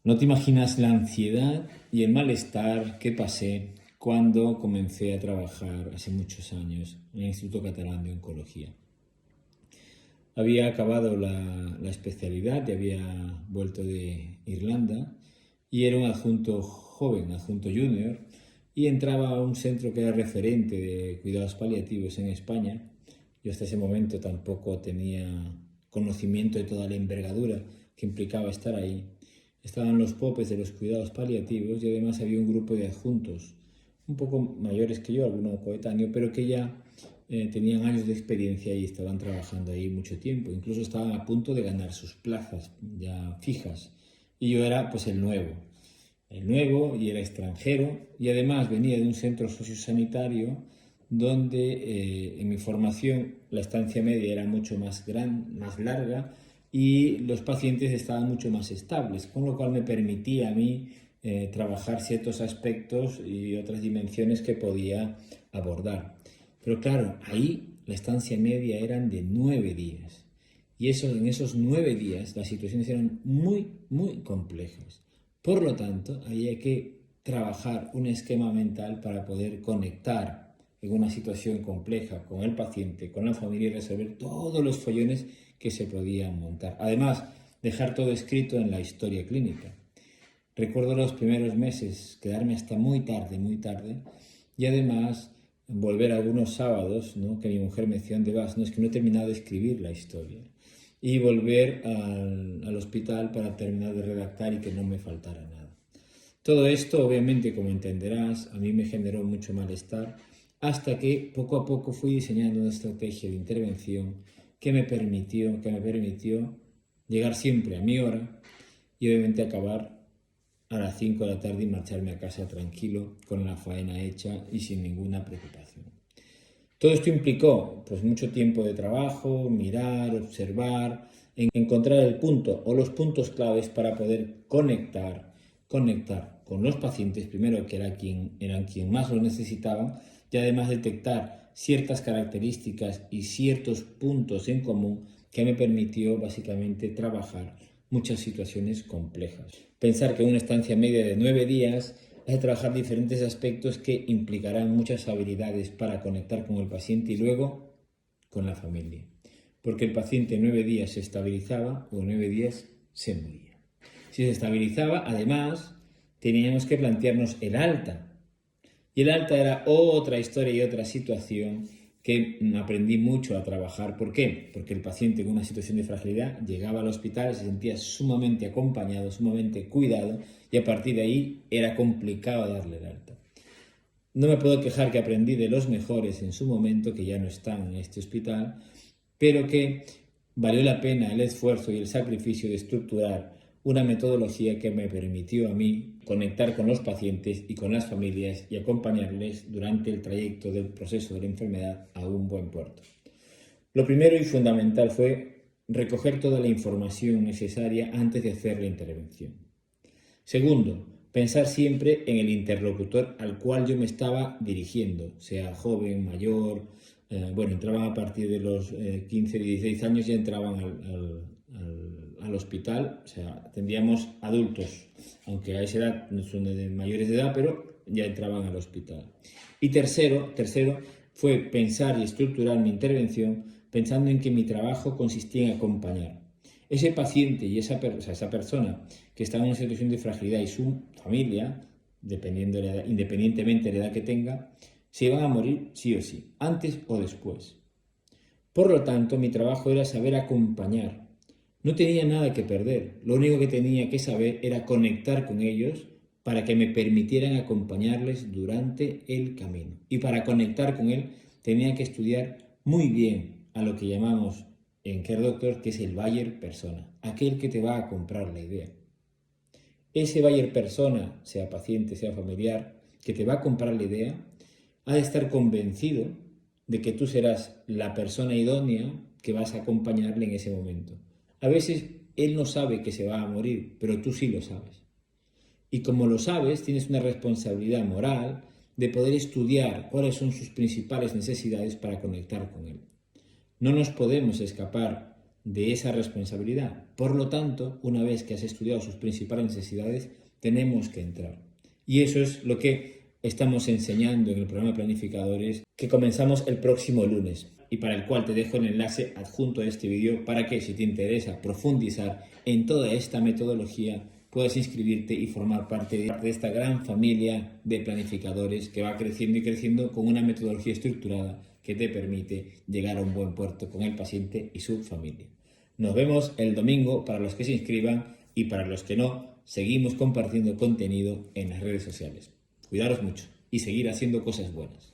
No te imaginas la ansiedad y el malestar que pasé cuando comencé a trabajar hace muchos años en el Instituto Catalán de Oncología. Había acabado la especialidad y había vuelto de Irlanda y era un adjunto joven, adjunto junior, y entraba a un centro que era referente de cuidados paliativos en España. Yo hasta ese momento tampoco tenía conocimiento de toda la envergadura que implicaba estar ahí. Estaban los popes de los cuidados paliativos y además había un grupo de adjuntos, un poco mayores que yo, alguno coetáneo, pero que ya tenían años de experiencia y estaban trabajando ahí mucho tiempo. Incluso estaban a punto de ganar sus plazas ya fijas. Y yo era pues el nuevo y era extranjero y además venía de un centro sociosanitario donde en mi formación la estancia media era mucho más larga y los pacientes estaban mucho más estables, con lo cual me permitía a mí trabajar ciertos aspectos y otras dimensiones que podía abordar. Pero claro, ahí la estancia media eran de 9 días y en esos 9 días las situaciones eran muy complejas. Por lo tanto, ahí hay que trabajar un esquema mental para poder conectar en una situación compleja con el paciente, con la familia y resolver todos los follones que se podían montar. Además, dejar todo escrito en la historia clínica. Recuerdo los primeros meses quedarme hasta muy tarde y además volver algunos sábados, ¿no? Que mi mujer me decía, ¿dónde vas? No, es que no he terminado de escribir la historia. Y volver al hospital para terminar de redactar y que no me faltara nada. Todo esto, obviamente, como entenderás, a mí me generó mucho malestar hasta que poco a poco fui diseñando una estrategia de intervención que me permitió llegar siempre a mi hora y obviamente acabar a las 5 de la tarde y marcharme a casa tranquilo, con la faena hecha y sin ninguna preocupación. Todo esto implicó pues mucho tiempo de trabajo, mirar, observar, encontrar el punto o los puntos claves para poder conectar con los pacientes, primero que eran quien más lo necesitaban, y además detectar ciertas características y ciertos puntos en común que me permitió básicamente trabajar muchas situaciones complejas. Pensar que una estancia media de 9 días es trabajar diferentes aspectos que implicarán muchas habilidades para conectar con el paciente y luego con la familia. Porque el paciente en 9 días se estabilizaba o en 9 días se moría. Si se estabilizaba, además, teníamos que plantearnos el alta. Y el alta era otra historia y otra situación que aprendí mucho a trabajar. ¿Por qué? Porque el paciente con una situación de fragilidad llegaba al hospital, se sentía sumamente acompañado, sumamente cuidado y a partir de ahí era complicado darle el alta. No me puedo quejar que aprendí de los mejores en su momento, que ya no están en este hospital, pero que valió la pena el esfuerzo y el sacrificio de estructurar una metodología que me permitió a mí conectar con los pacientes y con las familias y acompañarles durante el trayecto del proceso de la enfermedad a un buen puerto. Lo primero y fundamental fue recoger toda la información necesaria antes de hacer la intervención. Segundo, pensar siempre en el interlocutor al cual yo me estaba dirigiendo, sea joven, mayor, entraban a partir de los 15, 16 años, ya entraban al hospital, o sea, tendríamos adultos, aunque a esa edad no son de mayores de edad, pero ya entraban al hospital. Y tercero fue pensar y estructurar mi intervención pensando en que mi trabajo consistía en acompañar. Ese paciente y esa persona que está en una situación de fragilidad y su familia, independientemente de la edad que tenga, se van a morir sí o sí, antes o después. Por lo tanto, mi trabajo era saber acompañar. No tenía nada que perder, lo único que tenía que saber era conectar con ellos para que me permitieran acompañarles durante el camino. Y para conectar con él tenía que estudiar muy bien a lo que llamamos en Care Doctor, que es el buyer persona, aquel que te va a comprar la idea. Ese buyer persona, sea paciente, sea familiar, que te va a comprar la idea, ha de estar convencido de que tú serás la persona idónea que vas a acompañarle en ese momento. A veces él no sabe que se va a morir, pero tú sí lo sabes. Y como lo sabes, tienes una responsabilidad moral de poder estudiar cuáles son sus principales necesidades para conectar con él. No nos podemos escapar de esa responsabilidad. Por lo tanto, una vez que has estudiado sus principales necesidades, tenemos que entrar. Y eso es lo que estamos enseñando en el programa de planificadores que comenzamos el próximo lunes y para el cual te dejo el enlace adjunto a este vídeo para que, si te interesa profundizar en toda esta metodología, puedas inscribirte y formar parte de esta gran familia de planificadores que va creciendo y creciendo con una metodología estructurada que te permite llegar a un buen puerto con el paciente y su familia. Nos vemos el domingo para los que se inscriban y para los que no, seguimos compartiendo contenido en las redes sociales. Cuidaros mucho y seguir haciendo cosas buenas.